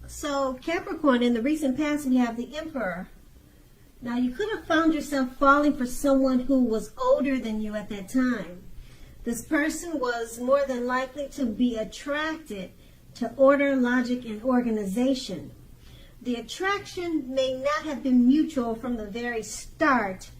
So Capricorn, in the recent past, we have the Emperor. Now, you could have found yourself falling for someone who was older than you at that time. This person was more than likely to be attracted to order, logic, and organization. The attraction may not have been mutual from the very start,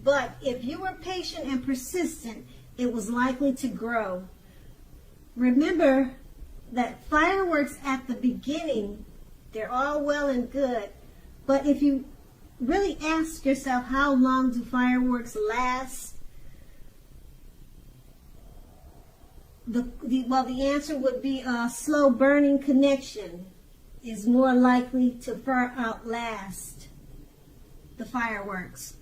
but if you were patient and persistent, it was likely to grow. Remember that fireworks at the beginning, they're all well and good, but if you really ask yourself, how long do fireworks last? The answer would be a slow burning connection is more likely to far outlast the fireworks.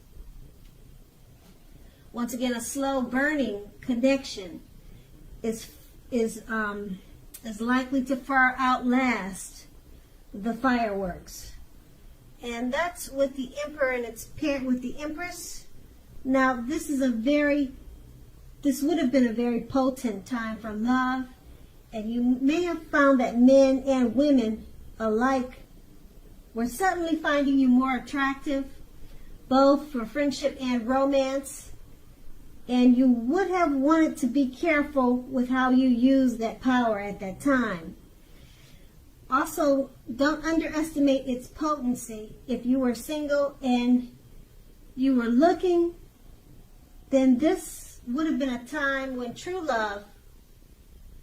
Once again, a slow burning connection is likely to far outlast the fireworks. And that's with the Emperor, and it's paired with the Empress. Now, this would have been a very potent time for love, and you may have found that men and women alike were suddenly finding you more attractive, both for friendship and romance, and you would have wanted to be careful with how you use that power at that time. Also, don't underestimate its potency. If you were single and you were looking, then this would have been a time when true love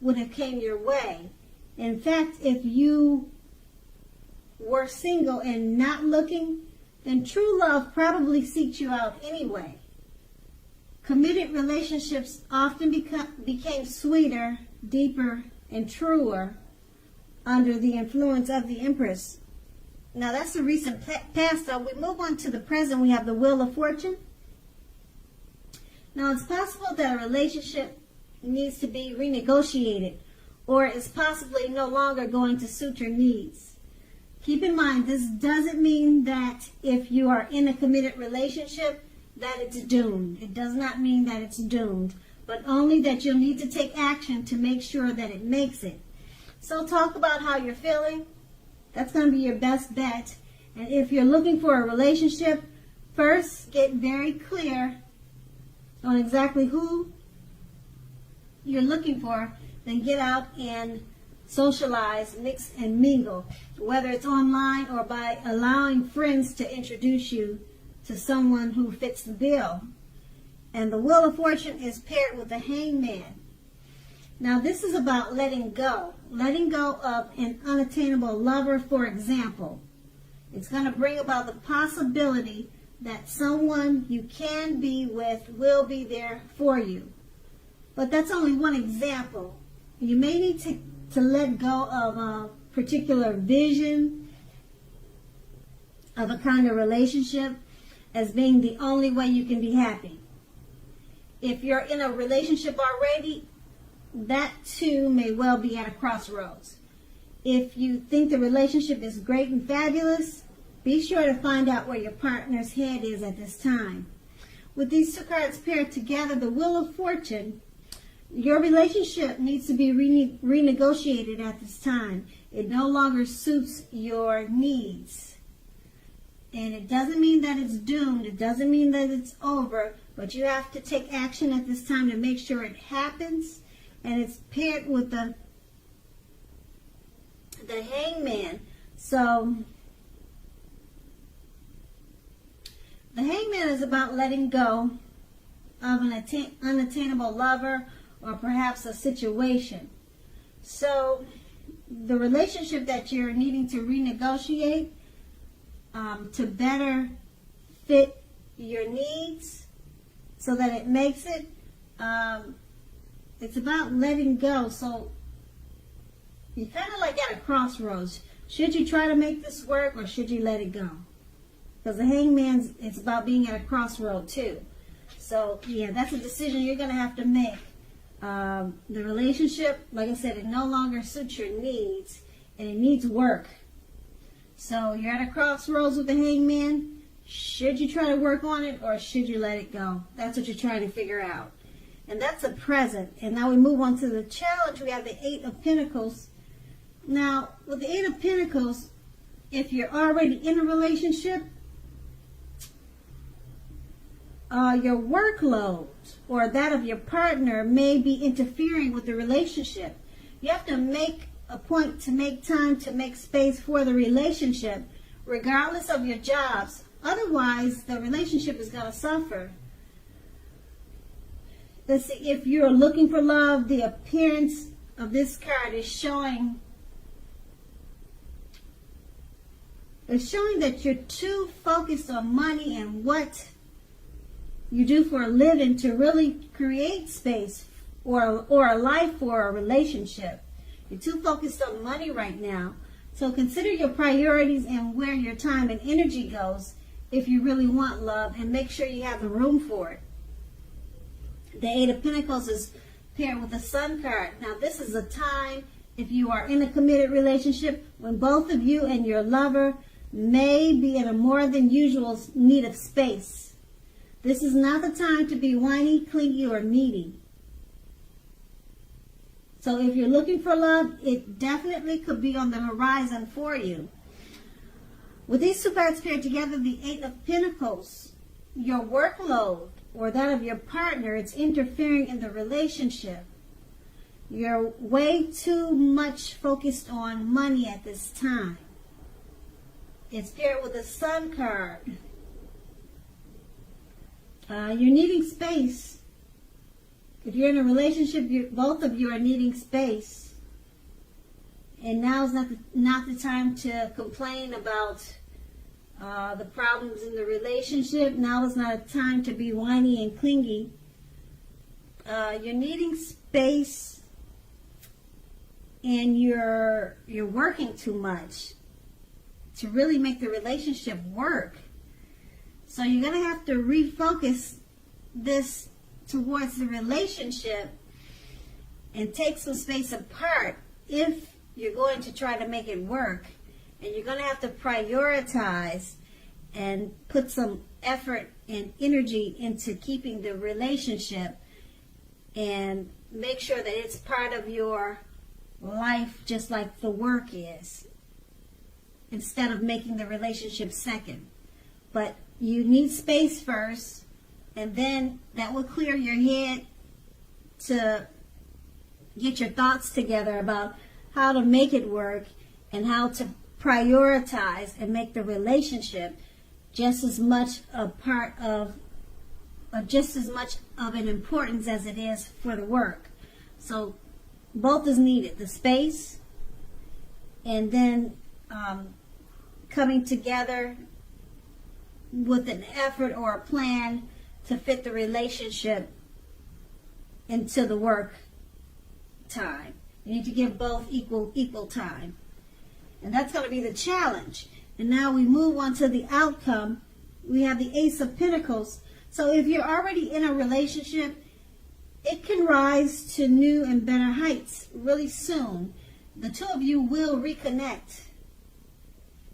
would have came your way. In fact, if you were single and not looking, then true love probably seeks you out anyway. Committed relationships often became sweeter, deeper, and truer under the influence of the Empress. Now, that's the recent past. So we move on to the present. We have the Wheel of Fortune. Now, it's possible that a relationship needs to be renegotiated, or is possibly no longer going to suit your needs. Keep in mind, this doesn't mean that if you are in a committed relationship that it's doomed. It does not mean that it's doomed, but only that you'll need to take action to make sure that it makes it. So talk about how you're feeling. That's going to be your best bet. And if you're looking for a relationship, first get very clear on exactly who you're looking for, then get out and socialize, mix and mingle, whether it's online or by allowing friends to introduce you to someone who fits the bill. And the Wheel of Fortune is paired with the Hangman. Now, this is about letting go of an unattainable lover, for example. It's going to bring about the possibility that someone you can be with will be there for you. But that's only one example. You may need to let go of a particular vision of a kind of relationship as being the only way you can be happy. If you're in a relationship already, that too may well be at a crossroads. If you think the relationship is great and fabulous, be sure to find out where your partner's head is at this time. With these two cards paired together, the Wheel of Fortune, your relationship needs to be renegotiated at this time. It no longer suits your needs. And it doesn't mean that it's doomed. It doesn't mean that it's over. But you have to take action at this time to make sure it happens. And it's paired with the Hangman. So the Hangman is about letting go of an unattainable lover or perhaps a situation. So the relationship that you're needing to renegotiate to better fit your needs so that it makes it, it's about letting go. So you're kind of like at a crossroads. Should you try to make this work or should you let it go? Because the Hangman's, it's about being at a crossroad too. So yeah, that's a decision you're going to have to make. The relationship, like I said, it no longer suits your needs and it needs work. So you're at a crossroads with the Hangman. Should you try to work on it or should you let it go? That's what you're trying to figure out. And that's the present. And now we move on to the challenge. We have the Eight of Pentacles. Now, with the Eight of Pentacles, if you're already in a relationship, your workload or that of your partner may be interfering with the relationship. You have to make a point to make time to make space for the relationship, regardless of your jobs. Otherwise, the relationship is going to suffer. Let's see, if you're looking for love, the appearance of this card is showing that you're too focused on money and what you do for a living to really create space or a life for a relationship. You're too focused on money right now. So consider your priorities and where your time and energy goes if you really want love, and make sure you have the room for it. The Eight of Pentacles is paired with the Sun card. Now this is a time, if you are in a committed relationship, when both of you and your lover may be in a more than usual need of space. This is not the time to be whiny, clingy, or needy. So if you're looking for love, it definitely could be on the horizon for you. With these two cards paired together, the Eight of Pentacles, your workload or that of your partner, it's interfering in the relationship. You're way too much focused on money at this time. It's paired with the Sun card. You're needing space. If you're in a relationship, both of you are needing space. And now's not the time to complain about the problems in the relationship. Now is not a time to be whiny and clingy. You're needing space, and you're working too much to really make the relationship work. So you're going to have to refocus this towards the relationship and take some space apart if you're going to try to make it work. And you're going to have to prioritize and put some effort and energy into keeping the relationship and make sure that it's part of your life just like the work is, instead of making the relationship second. But you need space first, and then that will clear your head to get your thoughts together about how to make it work and how to prioritize and make the relationship just as much a part of, or just as much of an importance as it is for the work. So both is needed, the space and then coming together with an effort or a plan to fit the relationship into the work time. You need to give both equal time. And that's going to be the challenge. And now we move on to the outcome. We have the Ace of Pentacles. So if you're already in a relationship, it can rise to new and better heights really soon. The two of you will reconnect.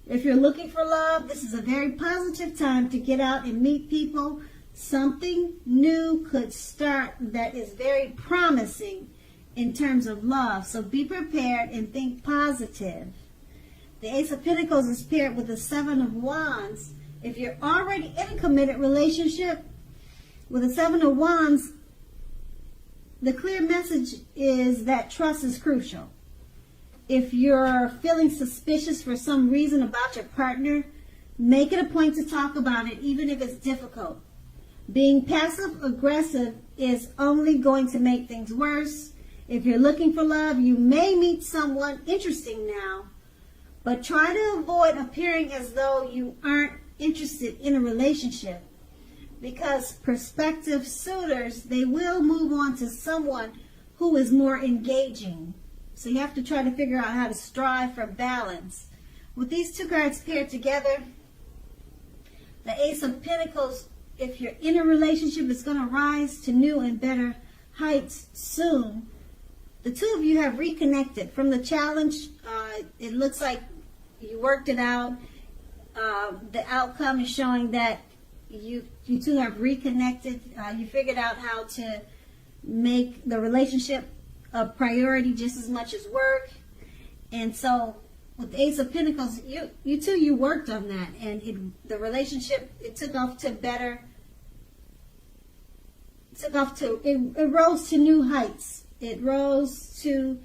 If you're looking for love, this is a very positive time to get out and meet people. Something new could start that is very promising in terms of love. So be prepared and think positive. The Ace of Pentacles is paired with the Seven of Wands. If you're already in a committed relationship, with the Seven of Wands, the clear message is that trust is crucial. If you're feeling suspicious for some reason about your partner, make it a point to talk about it, even if it's difficult. Being passive-aggressive is only going to make things worse. If you're looking for love, you may meet someone interesting now, but try to avoid appearing as though you aren't interested in a relationship, because prospective suitors, they will move on to someone who is more engaging. So you have to try to figure out how to strive for balance. With these two cards paired together, the Ace of Pentacles, if you're in a relationship, it's going to rise to new and better heights soon. The two of you have reconnected from the challenge. It looks like you worked it out. The outcome is showing that you two have reconnected. You figured out how to make the relationship a priority just as much as work. And so with the Ace of Pentacles, you worked on that, and the relationship, it took off to better. It rose to new heights. It rose to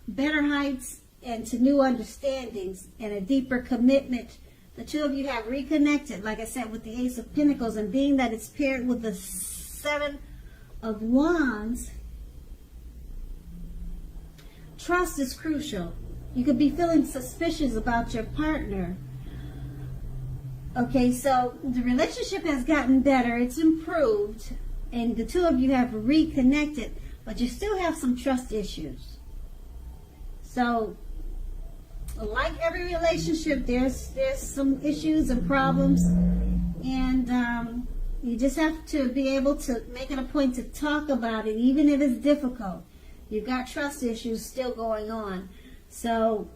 better heights and to new understandings and a deeper commitment. The two of you have reconnected, like I said, with the Ace of Pentacles, and being that it's paired with the Seven of Wands, trust is crucial. You could be feeling suspicious about your partner. Okay, so the relationship has gotten better. It's improved. And the two of you have reconnected, but you still have some trust issues. So, like every relationship, there's some issues and problems, and you just have to be able to make it a point to talk about it, even if it's difficult. You've got trust issues still going on. So,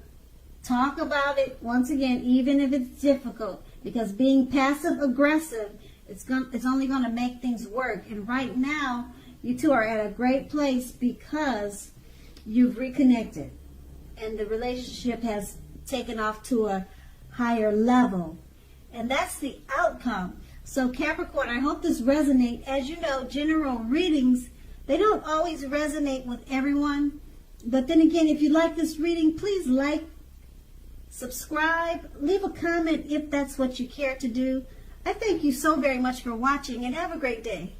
talk about it, once again, even if it's difficult, because being passive-aggressive, it's only going to make things work. And right now, you two are at a great place because you've reconnected. And the relationship has taken off to a higher level. And that's the outcome. So Capricorn, I hope this resonates. As you know, general readings, they don't always resonate with everyone. But then again, if you like this reading, please like, subscribe, leave a comment if that's what you care to do. I thank you so very much for watching, and have a great day.